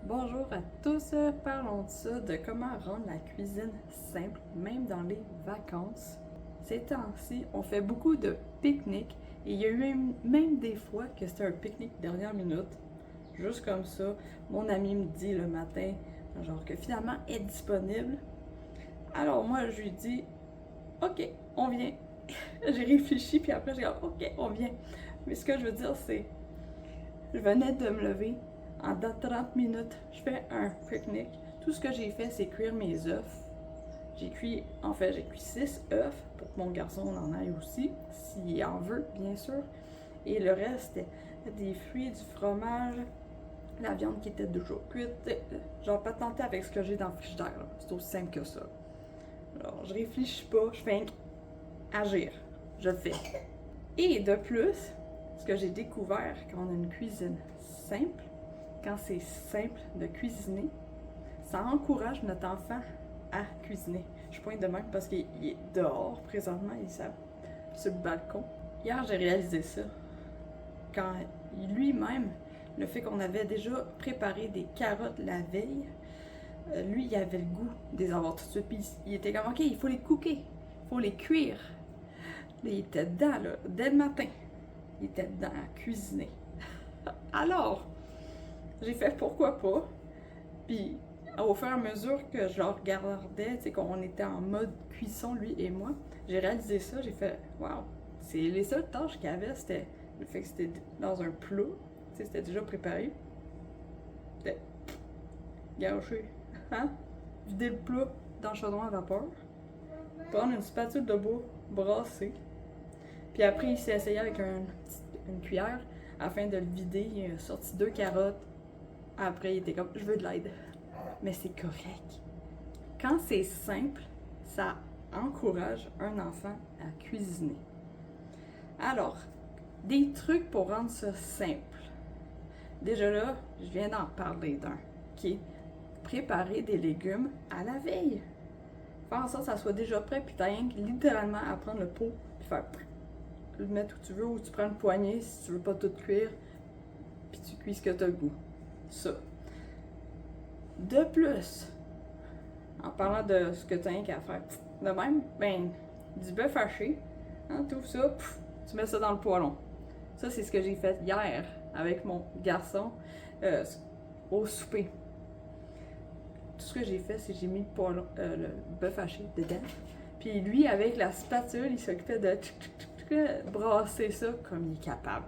Bonjour à tous, parlons de ça, de comment rendre la cuisine simple, même dans les vacances. Ces temps-ci, on fait beaucoup de pique-niques et il y a eu même des fois que c'était un pique-nique dernière minute, juste comme ça. Mon ami me dit le matin, genre que finalement elle est disponible. Alors moi, je lui dis, ok, on vient. J'ai réfléchi puis après j'ai dit, ok, on vient. Mais ce que je veux dire, c'est, je venais de me lever. En 30 minutes, je fais un pique-nique. Tout ce que j'ai fait, c'est cuire mes œufs. J'ai cuit 6 œufs pour que mon garçon en aille aussi, s'il en veut, bien sûr. Et le reste, c'était des fruits, du fromage, la viande qui était déjà cuite. Genre, pas tenter avec ce que j'ai dans le frigidaire. C'est aussi simple que ça. Alors, je réfléchis pas, je fais agir. Je le fais. Et de plus, ce que j'ai découvert quand on a une cuisine simple, quand c'est simple de cuisiner, ça encourage notre enfant à cuisiner. Je pointe de même parce qu'il est dehors présentement, il est sur le balcon. Hier, j'ai réalisé ça. Quand lui-même, le fait qu'on avait déjà préparé des carottes la veille, lui, il avait le goût de les avoir tout de suite. Puis il était comme, OK, il faut les cooker, il faut les cuire. Là, il était dedans, là, dès le matin. Il était dedans à cuisiner. Alors, j'ai fait pourquoi pas. Puis, au fur et à mesure que je le regardais, tu sais, qu'on était en mode cuisson, lui et moi, j'ai réalisé ça, j'ai fait, waouh, c'est les seules tâches qu'il y avait, c'était le fait que c'était dans un plat, tu sais, c'était déjà préparé. C'était gâché, hein? Vider le plat dans le chaudron à vapeur, prendre une spatule de bois, brasser, puis après, il s'est essayé avec une cuillère afin de le vider, il a sorti 2 carottes. Après, il était comme, je veux de l'aide. Mais c'est correct. Quand c'est simple, ça encourage un enfant à cuisiner. Alors, des trucs pour rendre ça simple. Déjà là, je viens d'en parler d'un, qui est préparer des légumes à la veille. Faire en sorte que ça soit déjà prêt, puis t'as rien que littéralement à prendre le pot, puis faire le mettre où tu veux, ou tu prends une poignée si tu veux pas tout cuire, puis tu cuis ce que t'as le goût. Ça. De plus, en parlant de ce que tu as qu'à faire. De même, ben, du bœuf haché, hein, tout ça, tu mets ça dans le poêlon. Ça, c'est ce que j'ai fait hier avec mon garçon au souper. Tout ce que j'ai fait, c'est que j'ai mis le bœuf haché dedans. Puis lui, avec la spatule, il s'occupait de brasser ça comme il est capable.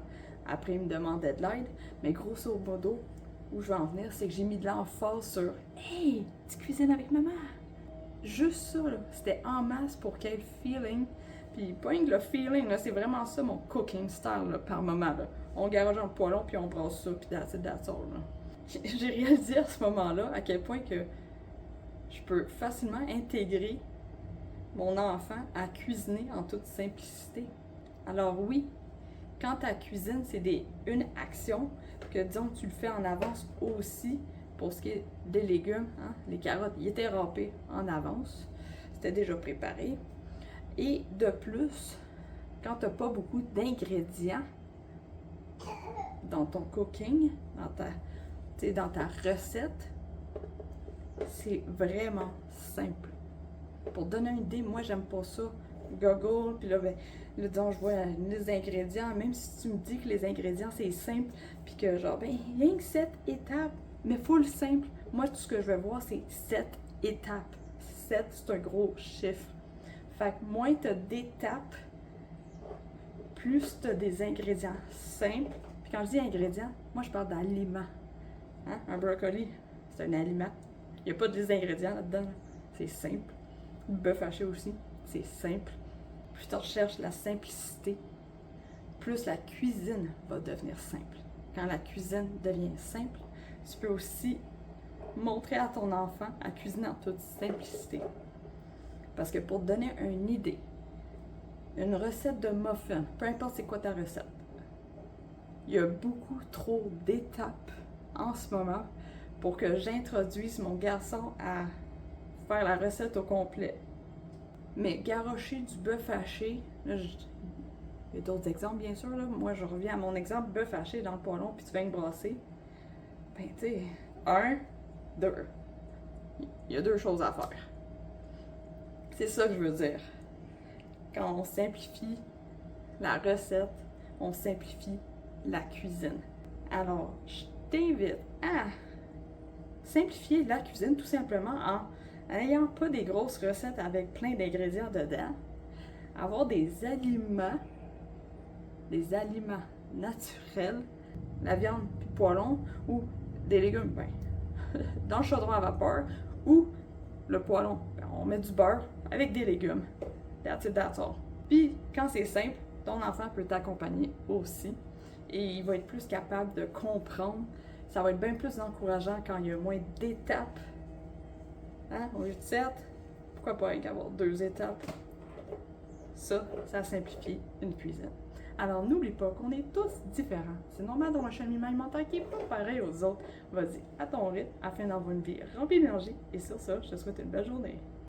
Après, il me demandait de l'aide, mais grosso modo, où je veux en venir, c'est que j'ai mis de l'emphase sur Hey, tu cuisines avec maman! Juste ça, là, c'était en masse pour qu'il y ait le feeling. Puis, pas le feeling, là, c'est vraiment ça mon cooking style, là, par moment. Là. On garage dans le poêlon, puis on brasse ça, puis that's all, là. J'ai réalisé à ce moment-là à quel point que je peux facilement intégrer mon enfant à cuisiner en toute simplicité. Alors oui, quand ta cuisine, c'est une action, que disons tu le fais en avance aussi, pour ce qui est des légumes, hein, les carottes, ils étaient râpés en avance, c'était déjà préparé. Et de plus, quand tu n'as pas beaucoup d'ingrédients dans ton cooking, dans ta recette, c'est vraiment simple. Pour donner une idée, moi j'aime pas ça. Google, puis là, disons, je vois une liste d'ingrédients, même si tu me dis que les ingrédients c'est simple, puis que genre, ben, il y a que 7 étapes, mais full simple. Moi, tout ce que je vais voir, c'est 7 étapes. 7, c'est un gros chiffre. Fait que moins tu as d'étapes, plus tu as des ingrédients simples. Puis quand je dis ingrédients, moi je parle d'aliments. Hein? Un brocoli, c'est un aliment. Il n'y a pas des ingrédients là-dedans. C'est simple. Le bœuf haché aussi, c'est simple. Plus tu recherches la simplicité, plus la cuisine va devenir simple. Quand la cuisine devient simple, tu peux aussi montrer à ton enfant à cuisiner en toute simplicité. Parce que pour te donner une idée, une recette de muffin, peu importe c'est quoi ta recette, il y a beaucoup trop d'étapes en ce moment pour que j'introduise mon garçon à faire la recette au complet. Mais garrocher du bœuf haché, là, il y a d'autres exemples bien sûr, là. Moi je reviens à mon exemple, bœuf haché dans le poêlon puis tu viens de brasser. Ben tu sais, 1, 2. Il y a 2 choses à faire. C'est ça que je veux dire. Quand on simplifie la recette, on simplifie la cuisine. Alors, je t'invite à simplifier la cuisine tout simplement en n'ayant pas des grosses recettes avec plein d'ingrédients dedans. Avoir des aliments naturels, la viande puis le poêlon ou des légumes, dans le chaudron à vapeur ou le poêlon. On met du beurre avec des légumes. That's it, that's all. Puis, quand c'est simple, ton enfant peut t'accompagner aussi et il va être plus capable de comprendre. Ça va être bien plus encourageant quand il y a moins d'étapes. Hein? Au lieu de 7, pourquoi pas avoir 2 étapes? Ça simplifie une cuisine. Alors n'oublie pas qu'on est tous différents. C'est normal d'avoir un cheminement alimentaire qui n'est pas pareil aux autres. Vas-y, à ton rythme, afin d'avoir une vie remplie d'énergie. Et sur ça, je te souhaite une belle journée.